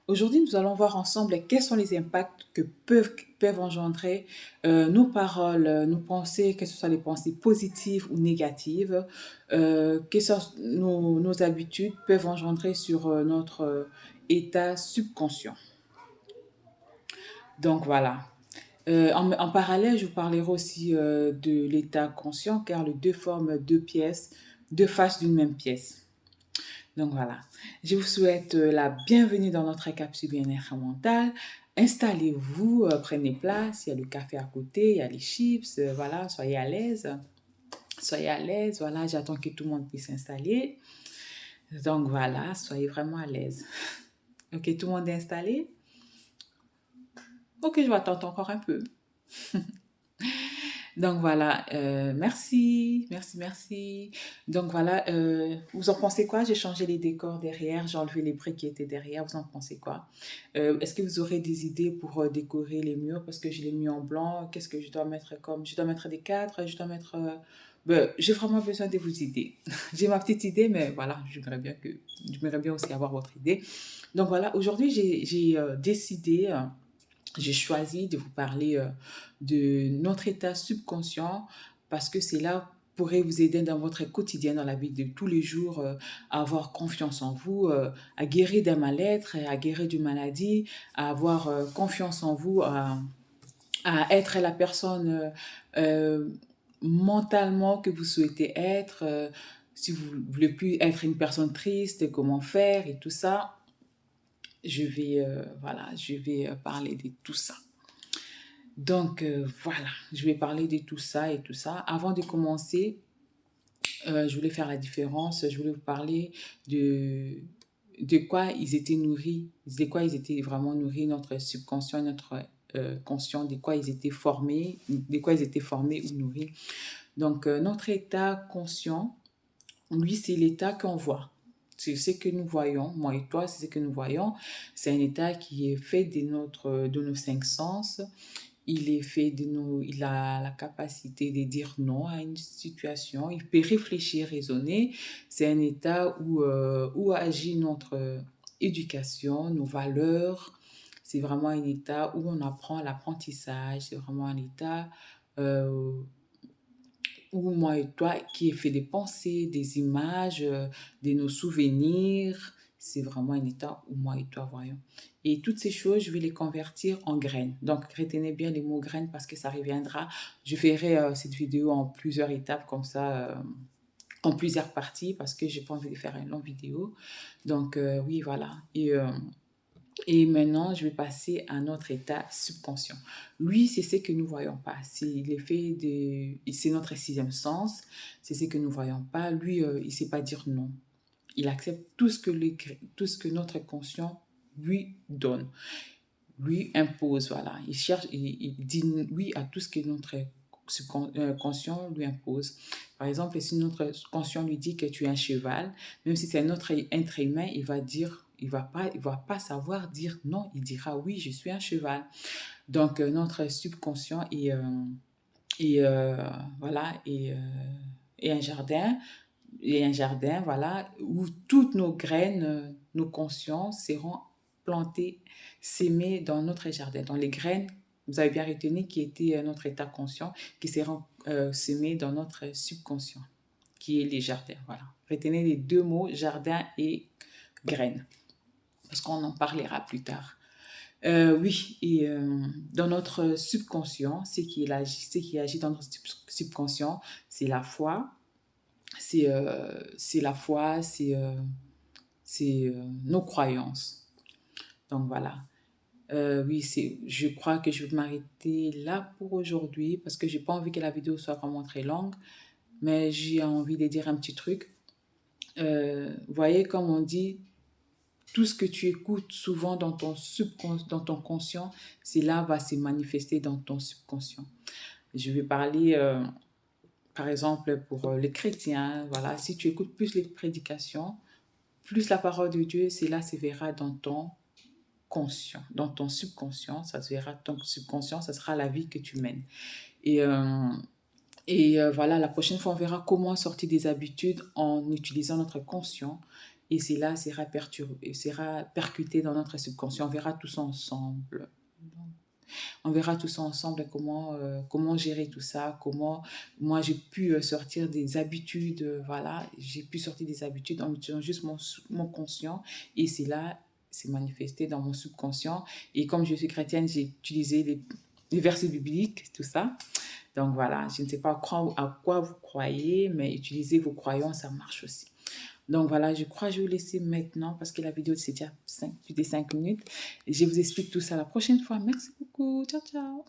Aujourd'hui, nous allons voir ensemble quels sont les impacts que peuvent engendrer nos paroles, nos pensées, que ce soit les pensées positives ou négatives, que nos habitudes peuvent engendrer sur notre état subconscient. Donc voilà. En parallèle, je vous parlerai aussi de l'état conscient, car les deux forment deux pièces, deux faces d'une même pièce. Donc voilà, je vous souhaite la bienvenue dans notre capsule bien-être mental. Installez-vous, prenez place, il y a le café à côté, il y a les chips, voilà, soyez à l'aise. Soyez à l'aise, voilà, j'attends que tout le monde puisse s'installer. Donc voilà, soyez vraiment à l'aise. Ok, tout le monde est installé? Ok, je vais attendre encore un peu. Donc voilà, merci. Donc voilà, vous en pensez quoi? J'ai changé les décors derrière, j'ai enlevé les briques qui étaient derrière, vous en pensez quoi? Est-ce que vous aurez des idées pour décorer les murs? Parce que j'ai les murs en blanc, qu'est-ce que je dois mettre comme? Je dois mettre des cadres, je dois mettre... j'ai vraiment besoin de vos idées. J'ai ma petite idée, mais voilà, j'aimerais bien aussi avoir votre idée. Donc voilà, aujourd'hui j'ai décidé... j'ai choisi de vous parler de notre état subconscient parce que c'est là pourrait vous aider dans votre quotidien, dans la vie de tous les jours, à avoir confiance en vous, à guérir d'un mal-être, à guérir d'une maladie, à avoir confiance en vous, à être la personne euh, mentalement que vous souhaitez être. Si vous ne voulez plus être une personne triste, comment faire et tout ça, je vais parler de tout ça. Donc voilà, je vais parler de tout ça et tout ça. Avant de commencer, je voulais faire la différence. Je voulais vous parler de, de quoi ils étaient nourris, de quoi ils étaient vraiment nourris, notre subconscient, notre conscient, de quoi ils étaient formés, de quoi ils étaient formés ou nourris. Donc notre état conscient, lui, c'est l'état qu'on voit. C'est ce que nous voyons, moi et toi, c'est ce que nous voyons. C'est un état qui est fait de nos cinq sens. Il est fait de nous, il a la capacité de dire non à une situation, il peut réfléchir, raisonner. C'est un état où agit notre éducation, nos valeurs. C'est vraiment un état où on apprend l'apprentissage. C'est vraiment un état euh, où moi et toi, qui est fait des pensées, des images, de nos souvenirs. C'est vraiment un état où moi et toi voyons. Et toutes ces choses, je vais les convertir en graines. Donc, retenez bien les mots graines parce que ça reviendra. Je ferai cette vidéo en plusieurs étapes comme ça, en plusieurs parties parce que j'ai pas envie de faire une longue vidéo. Donc, oui, voilà. Et maintenant, je vais passer à notre état subconscient. Lui, c'est ce que nous ne voyons pas. C'est notre sixième sens. C'est ce que nous ne voyons pas. Lui, il ne sait pas dire non. Il accepte tout ce que notre conscient lui donne, lui impose. Voilà. Il dit oui à tout ce que notre conscient lui impose. Par exemple, si notre conscient lui dit que tu es un cheval, même si c'est un autre être humain, il va pas savoir dire non. Il dira oui, je suis un cheval. Donc notre subconscient et voilà et un jardin voilà, où toutes nos graines, nos consciences seront plantées, sémées dans notre jardin. Dans les graines, vous avez bien retenu qui était notre état conscient, qui seront sémées dans notre subconscient, qui est les jardins. Voilà. Retenez les deux mots, jardin et graines, parce qu'on en parlera plus tard. Oui, et dans notre subconscient, ce qui agit dans notre subconscient, c'est la foi, c'est la foi, c'est nos croyances. Donc voilà. Oui, je crois que je vais m'arrêter là pour aujourd'hui parce que j'ai pas envie que la vidéo soit vraiment très longue, mais j'ai envie de dire un petit truc. Vous voyez, comme on dit, tout ce que tu écoutes souvent dans ton conscient, c'est là va se manifester dans ton subconscient. Je vais parler par exemple pour les chrétiens, voilà, si tu écoutes plus les prédications, plus la parole de Dieu, c'est là se verra dans ton conscient, dans ton subconscient, ça se verra ton subconscient, ça sera la vie que tu mènes. Et, euh, voilà, la prochaine fois, on verra comment sortir des habitudes en utilisant notre conscient et cela sera percuté dans notre subconscient. On verra tout ça ensemble. On verra tout ça ensemble, comment gérer tout ça, comment moi j'ai pu sortir des habitudes, voilà, j'ai pu sortir des habitudes en utilisant juste mon conscient, et c'est manifesté dans mon subconscient. Et comme je suis chrétienne, j'ai utilisé les versets bibliques, tout ça. Donc voilà, je ne sais pas à quoi vous croyez, mais utilisez vos croyances, ça marche aussi. Donc voilà, je crois que je vais vous laisser maintenant parce que la vidéo c'est déjà plus de 5 minutes. Je vous explique tout ça la prochaine fois. Merci beaucoup. Ciao, ciao.